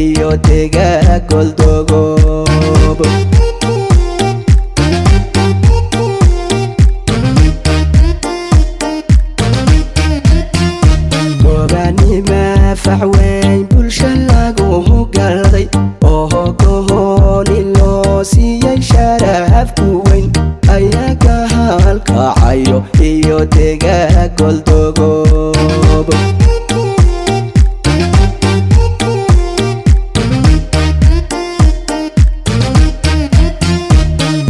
iyo dega goldogob gobanima faxweyn bulsha lagu galday oo gooni loo siiyay sharaf ku weyn ayaga halkacayo iyo dega goldogob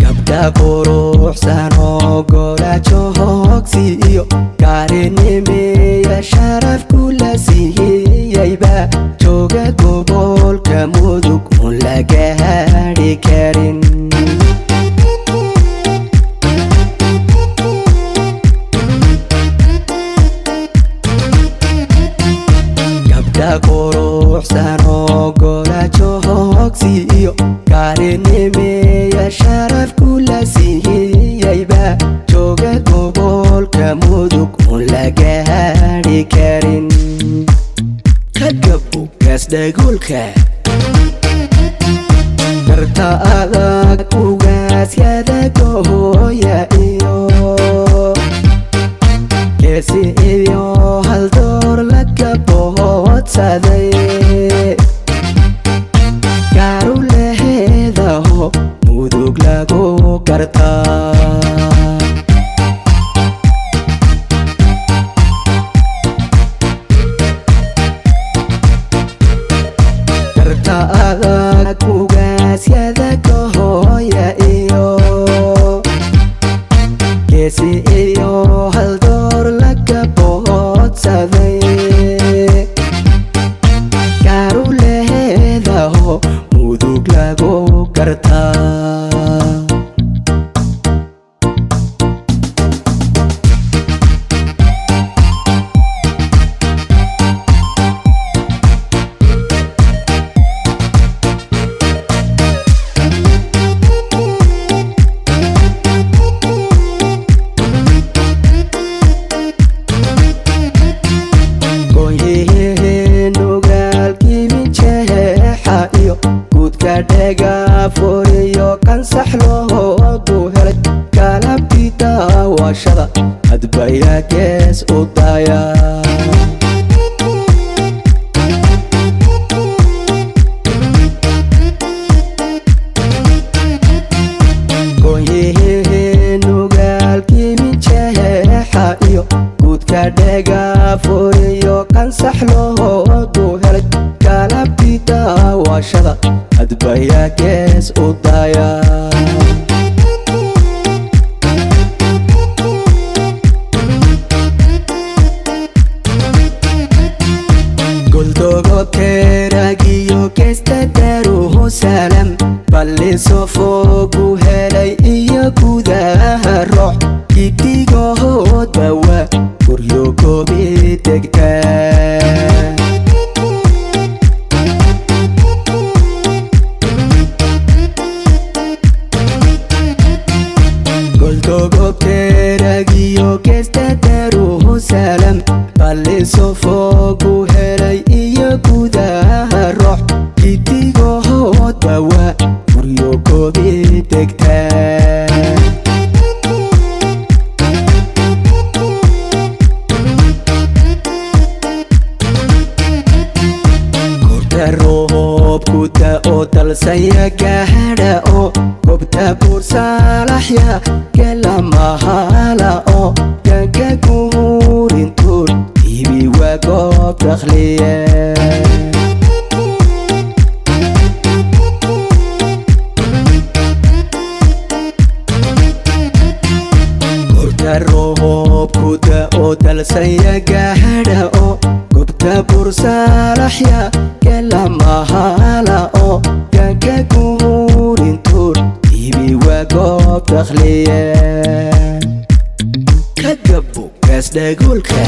gabdha quruxsan oo gorajo hoogsiiyo gaarinimiya sharaf kula siiyayba jooga gobolka mudug un laga hadhi karin gabdha quruxsan oo gorajo hoogsiiyo gaarinimiya sharaf kula siiyayba jooga gobolka mudug un laga hadhi karin kagabo gaasdhagoolka garta adag ugaasyada gohooya iyo geesi iyo haldoor laga boodsaday gaaru leheedaho mudug lagu gartaa garta adag ugaasyada gohooya iyo geesi iyo haldoor laga boodsaday gaaru leheedaho mudug lagu gartaa dhega furiyo kansax loogu helay galabtii daawashada hadbaya gees u daya gooyihii mijeexa iyo guudka dhega furiyo kansax loogu helay galabtii daawashada hadbaya gees u daya goldogobkeeragiyo geesta daruhu salam balliso fogu helay iyo gudaha roox gidigohoodba waa guryo goobi degtaa goldogobkeeragiyo geesta daruhu salam balliso fogu helay iyo gudaha roox gidigohoodba waa guryo goobi degtaa gurta roobku da'o dalsaya gaadha oo gobta buursalaxya galamahala oo gaga guurintuun ibi waa goob dakhliye gurta roobku da'o dalsaya gaadha oo gobta buursalaxya galamahala oo gaga guurintuun ibi waa goob dakhliye kagabo gaasdhagoolka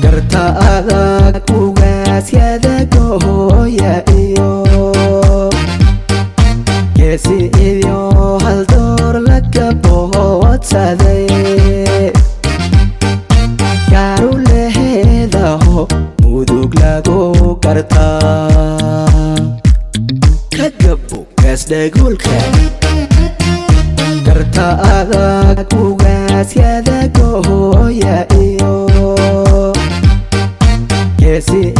garta adag ugaasyada gohooya iyo geesi iyo haldoor laga boodsaday gaaru leheedaho mudug lagu gartaa garta kagabu gas dagulka garta adag ugas yada goya iyo kesi